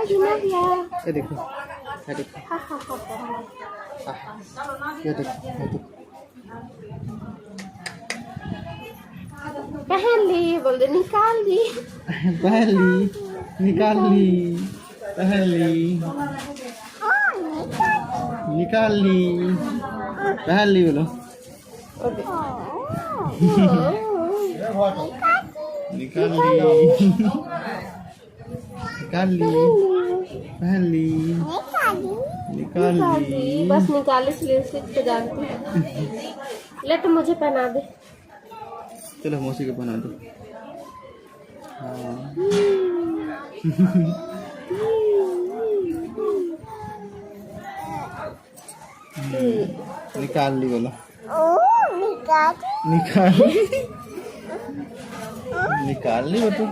ये देखो, ये देखो, ये देखो, ये देखो। पहन ली बोल दे, निकाल ली। पहन ली, निकाल ली, पहन ली, निकाल ली, पहन ली बोलो। निकाल ली, निकाल ली, पहन ली, निकाल ली। बस निकाले इसलिए उसको जानती हूँ। ले तो मुझे पहना दे। चलो मौसी को बना दो। हाँ। निकाल ली बोलो। निकाल निकाल ली वो तो।